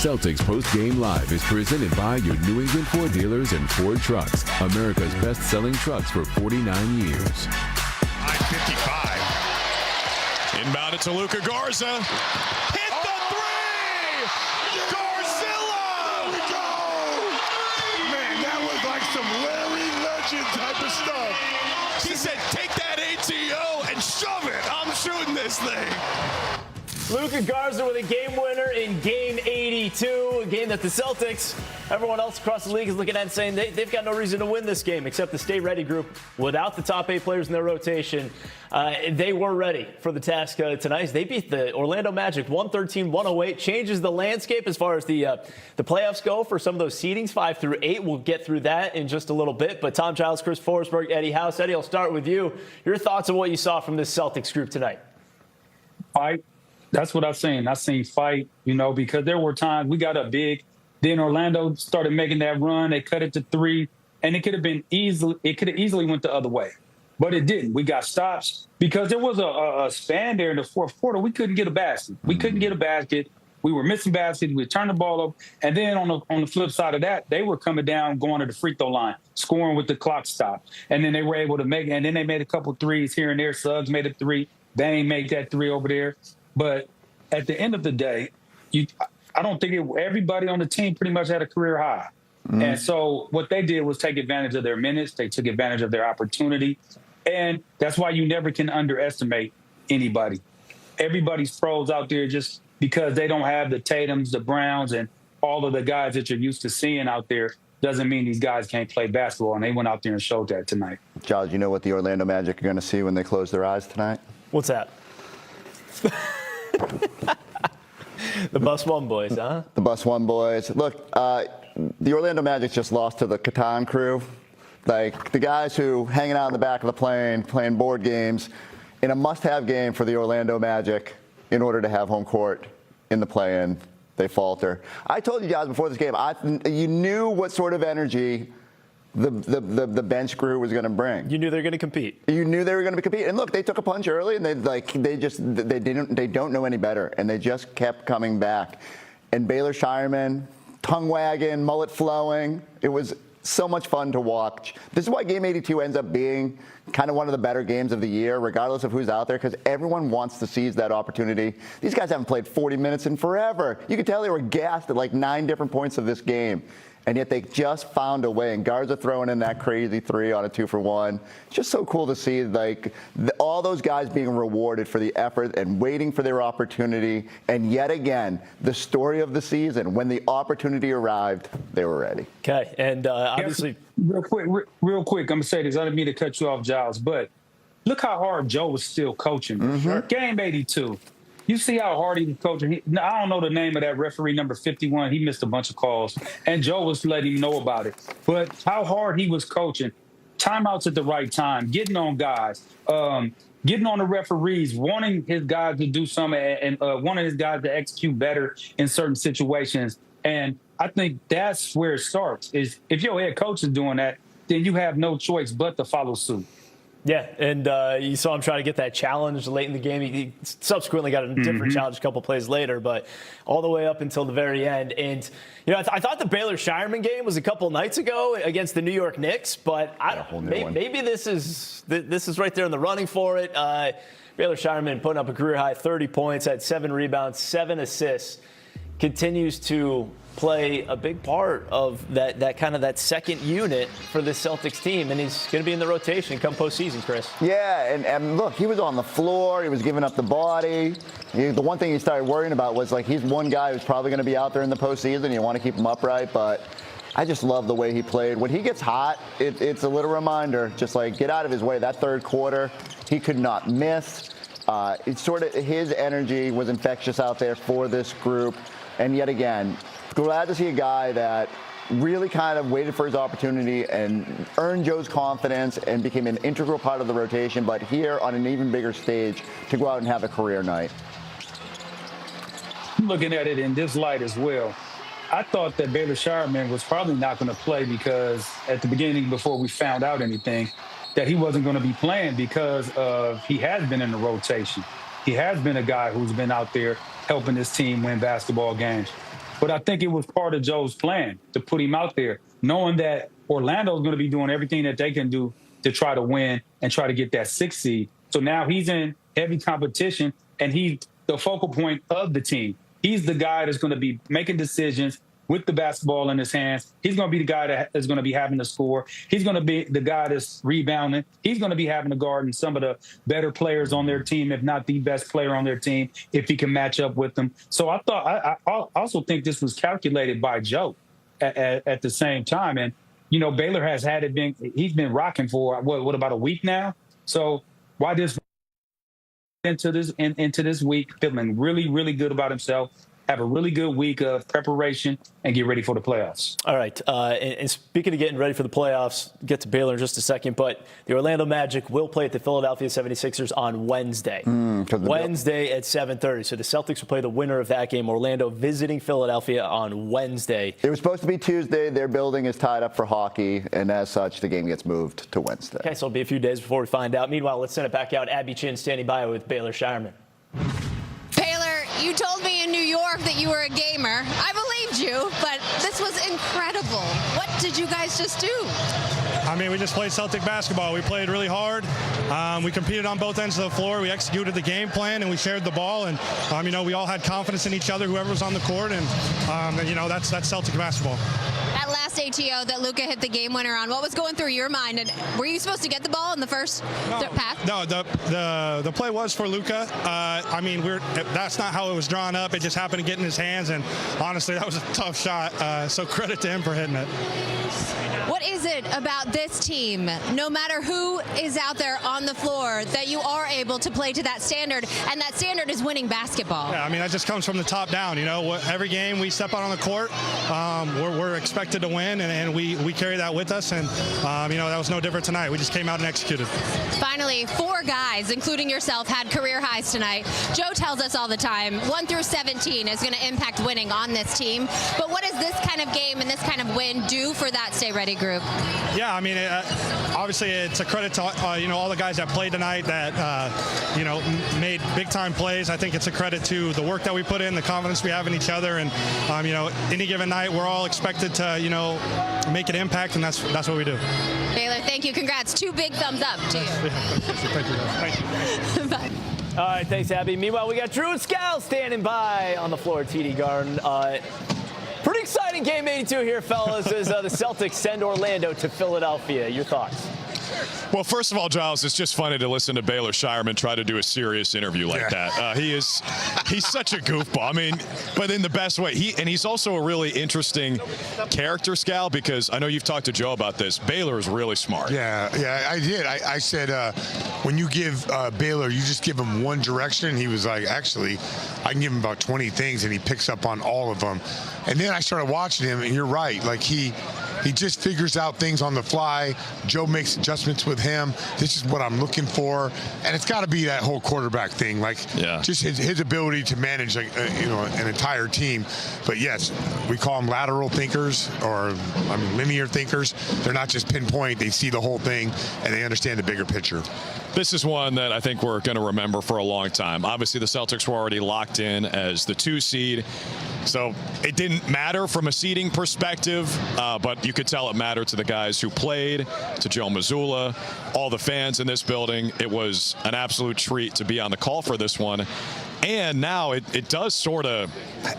Celtics Post-Game Live is presented by your New England Ford dealers and Ford Trucks, America's best-selling trucks for 49 years. I-55. Inbounded to Luka Garza. Hit the three! Garzilla! There we go! Man, that was like some Larry Legend type of stuff. He said, take that ATO and shove it. I'm shooting this thing. Luka Garza with a game winner in Game 82, a game that the Celtics, everyone else across the league is looking at and saying they've got no reason to win this game except the Stay Ready group. Without the top 8 players in their rotation, they were ready for the task tonight. They beat the Orlando Magic 113-108, changes the landscape as far as the playoffs go for some of those seedings, 5 through 8. We'll get through that in just a little bit. But Tom Giles, Chris Forsberg, Eddie House. Eddie, I'll start with you. Your thoughts on what you saw from this Celtics group tonight? That's what I've seen. I've seen fight, because there were times we got up big. Then Orlando started making that run. They cut it to 3, and it could have easily went the other way, but it didn't. We got stops because there was a span there in the fourth quarter. We couldn't get a basket. We were missing baskets. We turned the ball up, and then on the flip side of that, they were coming down, going to the free throw line, scoring with the clock stop, and then they were able to make. And then they made a couple threes here and there. Suggs made a 3. Bane made that 3 over there. But at the end of the day, I don't think everybody on the team pretty much had a career high. Mm-hmm. And so what they did was take advantage of their minutes. They took advantage of their opportunity. And that's why you never can underestimate anybody. Everybody's pros out there just because they don't have the Tatums, the Browns, and all of the guys that you're used to seeing out there doesn't mean these guys can't play basketball. And they went out there and showed that tonight. Giles, you know what the Orlando Magic are going to see when they close their eyes tonight? What's that? The Bus One boys, huh? The Bus One boys. Look, the Orlando Magic just lost to the Catan crew. Like, the guys who hanging out in the back of the plane, playing board games, in a must-have game for the Orlando Magic in order to have home court in the play-in, they falter. I told you guys before this game, you knew what sort of energy the bench crew was going to bring. You knew they were going to compete. You knew they were going to compete. And look, they took a punch early, and they don't know any better, and they just kept coming back. And Baylor Scheierman, tongue wagging, mullet flowing. It was so much fun to watch. This is why Game 82 ends up being kind of one of the better games of the year, regardless of who's out there, because everyone wants to seize that opportunity. These guys haven't played 40 minutes in forever. You could tell they were gassed at like 9 different points of this game. And yet they just found a way. And Garza throwing in that crazy 3 on a 2-for-1. It's just so cool to see all those guys being rewarded for the effort and waiting for their opportunity. And yet again, the story of the season, when the opportunity arrived, they were ready. Okay, and obviously... Real quick, I'm going to say this. I didn't mean to cut you off, Giles, but look how hard Joe was still coaching. Mm-hmm. Game 82. You see how hard he was coaching. I don't know the name of that referee, number 51. He missed a bunch of calls, and Joe was letting him know about it. But how hard he was coaching, timeouts at the right time, getting on guys, getting on the referees, wanting his guys to do something, and wanting his guys to execute better in certain situations. And I think that's where it starts, is if your head coach is doing that, then you have no choice but to follow suit. Yeah, and you saw him try to get that challenge late in the game. He subsequently got a different challenge a couple plays later, but all the way up until the very end. And, I thought the Baylor Scheierman game was a couple nights ago against the New York Knicks, but maybe this is right there in the running for it. Baylor Scheierman putting up a career-high 30 points, had 7 rebounds, 7 assists, continues to play a big part of that kind of that second unit for this Celtics team, and he's going to be in the rotation come postseason, Chris. Yeah, and look, he was on the floor. He was giving up the body. The one thing he started worrying about was, like, he's one guy who's probably going to be out there in the postseason. You want to keep him upright, but I just love the way he played. When he gets hot, it's a little reminder, just like, get out of his way. That third quarter, he could not miss. It's sort of his energy was infectious out there for this group, and yet again, glad to see a guy that really kind of waited for his opportunity and earned Joe's confidence and became an integral part of the rotation, but here on an even bigger stage to go out and have a career night. Looking at it in this light as well, I thought that Baylor Scheierman was probably not going to play because at the beginning, before we found out anything, that he wasn't going to be playing because he has been in the rotation. He has been a guy who's been out there helping his team win basketball games. But I think it was part of Joe's plan to put him out there, knowing that Orlando's going to be doing everything that they can do to try to win and try to get that 6th seed. So now he's in heavy competition, and he's the focal point of the team. He's the guy that's going to be making decisions with the basketball in his hands. He's going to be the guy that is going to be having to score. He's going to be the guy that's rebounding. He's going to be having to guard some of the better players on their team, if not the best player on their team, if he can match up with them. So I also think this was calculated by Joe at the same time. And, you know, Baylor has had it been, he's been rocking for what about a week now? So why this into this week, feeling really, really good about himself, have a really good week of preparation, and get ready for the playoffs. All right. And speaking of getting ready for the playoffs, get to Baylor in just a second, but the Orlando Magic will play at the Philadelphia 76ers on Wednesday. Wednesday at 7:30. So the Celtics will play the winner of that game, Orlando visiting Philadelphia on Wednesday. It was supposed to be Tuesday. Their building is tied up for hockey, and as such, the game gets moved to Wednesday. Okay, so it'll be a few days before we find out. Meanwhile, let's send it back out. Abby Chin standing by with Baylor Scheierman. You told me in New York that you were a gamer. I believed you, but this was incredible. What did you guys just do? I mean, we just played Celtic basketball. We played really hard. We competed on both ends of the floor. We executed the game plan, and we shared the ball. And, you know, we all had confidence in each other, whoever was on the court. And you know, that's Celtic basketball. That last ATO that Luka hit the game winner on, what was going through your mind? And were you supposed to get the ball in the first pass? No, the play was for Luka. I mean, that's not how it was drawn up. It just happened to get in his hands, and honestly, that was a tough shot. So credit to him for hitting it. What is it about this team, no matter who is out there on the floor, that you are able to play to that standard, and that standard is winning basketball? Yeah, I mean, that just comes from the top down. You know, every game we step out on the court, we're expected to win, and we carry that with us. And, you know, that was no different tonight. We just came out and executed. Finally, 4 guys, including yourself, had career highs tonight. Joe tells us all the time, 1 through 17 is going to impact winning on this team. But what does this kind of game and this kind of win do for that Stay Ready group? Yeah, I mean, obviously it's a credit to, you know, all the guys that played tonight that, you know, made big-time plays. I think it's a credit to the work that we put in, the confidence we have in each other. And, you know, any given night, we're all expected to, you know, make an impact, and that's what we do. Baylor, thank you. Congrats. 2 big thumbs up to you. Thank you. Bye. All right, thanks, Abby. Meanwhile, we got Drew and Scal standing by on the floor at TD Garden. Pretty exciting game 82 here, fellas, as the Celtics send Orlando to Philadelphia. Your thoughts? Well, first of all, Giles, it's just funny to listen to Baylor Scheierman try to do a serious interview like that. He's such a goofball. I mean, but in the best way. He's also a really interesting character, Scal, because I know you've talked to Joe about this. Baylor is really smart. Yeah, I did. I said, when you give Baylor, you just give him one direction. He was like, actually, I can give him about 20 things, and he picks up on all of them. And then I started watching him, and you're right. Like, he just figures out things on the fly. Joe makes adjustments with him. This is what I'm looking for. And it's got to be that whole quarterback thing. Like, just his ability to manage, like, you know, an entire team. But, yes, we call them lateral thinkers, or, I mean, linear thinkers. They're not just pinpoint. They see the whole thing, and they understand the bigger picture. This is one that I think we're going to remember for a long time. Obviously, the Celtics were already locked in as the 2 seed. So it didn't matter from a seeding perspective, but you could tell it mattered to the guys who played, to Joe Mazzulla, all the fans in this building. It was an absolute treat to be on the call for this one. And now it does sort of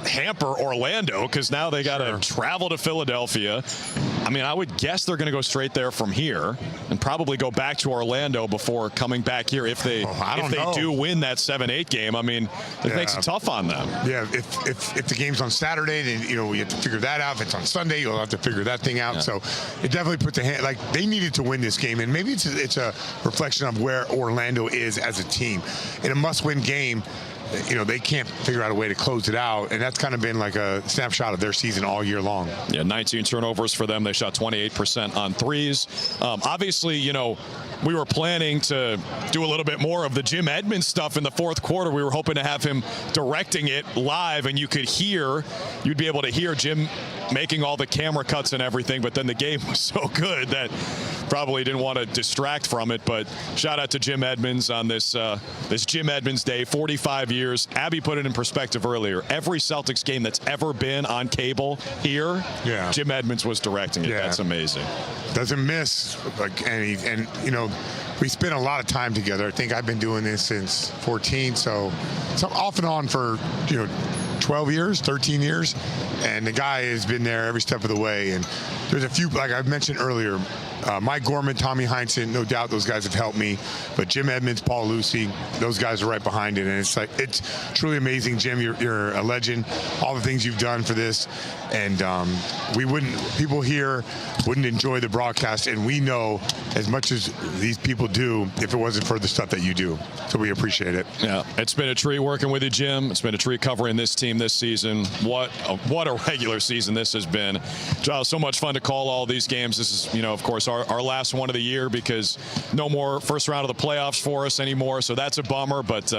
hamper Orlando, because now they got to travel to Philadelphia. I mean, I would guess they're going to go straight there from here and probably go back to Orlando before coming back here if they do win that 7-8 game. I mean, it makes it tough on them. Yeah, if the game's on Saturday, then, you know, you have to figure that out. If it's on Sunday, you'll have to figure that thing out. So it definitely puts like, they needed to win this game, and maybe it's a reflection of where Orlando is as a team. In a must-win game, you know, they can't figure out a way to close it out, and that's kind of been like a snapshot of their season all year long. Yeah, 19 turnovers for them. They shot 28% on threes. Obviously, you know, we were planning to do a little bit more of the Jim Edmonds stuff in the fourth quarter. We were hoping to have him directing it live, and you'd be able to hear Jim making all the camera cuts and everything, but then the game was so good that probably didn't want to distract from it, but shout out to Jim Edmonds on this Jim Edmonds Day, 45 years. Abby put it in perspective earlier. Every Celtics game that's ever been on cable here, Jim Edmonds was directing it. That's amazing. Doesn't miss and we spent a lot of time together. I think I've been doing this since 14, so off and on for 12 years, 13 years, and the guy has been there every step of the way. And there's a few, like I mentioned earlier, Mike Gorman, Tommy Heinsohn, no doubt those guys have helped me. But Jim Edmonds, Paul Lucy, those guys are right behind it. And it's truly amazing, Jim. You're a legend. All the things you've done for this. And people here wouldn't enjoy the broadcast. And we know as much as these people do if it wasn't for the stuff that you do. So we appreciate it. Yeah, it's been a treat working with you, Jim. It's been a treat covering this team this season. What a regular season this has been. So much fun to call all these games. This is, of course, our last one of the year because no more first round of the playoffs for us anymore. So that's a bummer, but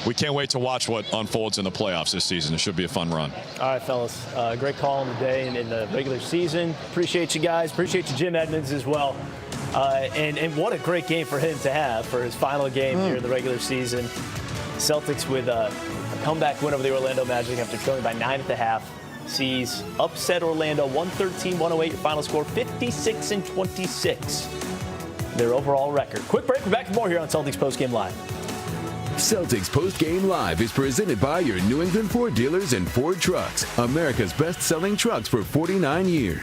we can't wait to watch what unfolds in the playoffs this season. It should be a fun run. All right, fellas. Great call on the day and in the regular season. Appreciate you guys. Appreciate you, Jim Edmonds, as well. And what a great game for him to have for his final game here in the regular season. Celtics with a comeback win over the Orlando Magic after trailing by 9 at the half. Sees upset Orlando 113-108. Your final score 56-26. Their overall record. Quick break. We're back with more here on Celtics Postgame Live. Celtics Postgame Live is presented by your New England Ford dealers and Ford Trucks, America's best-selling trucks for 49 years.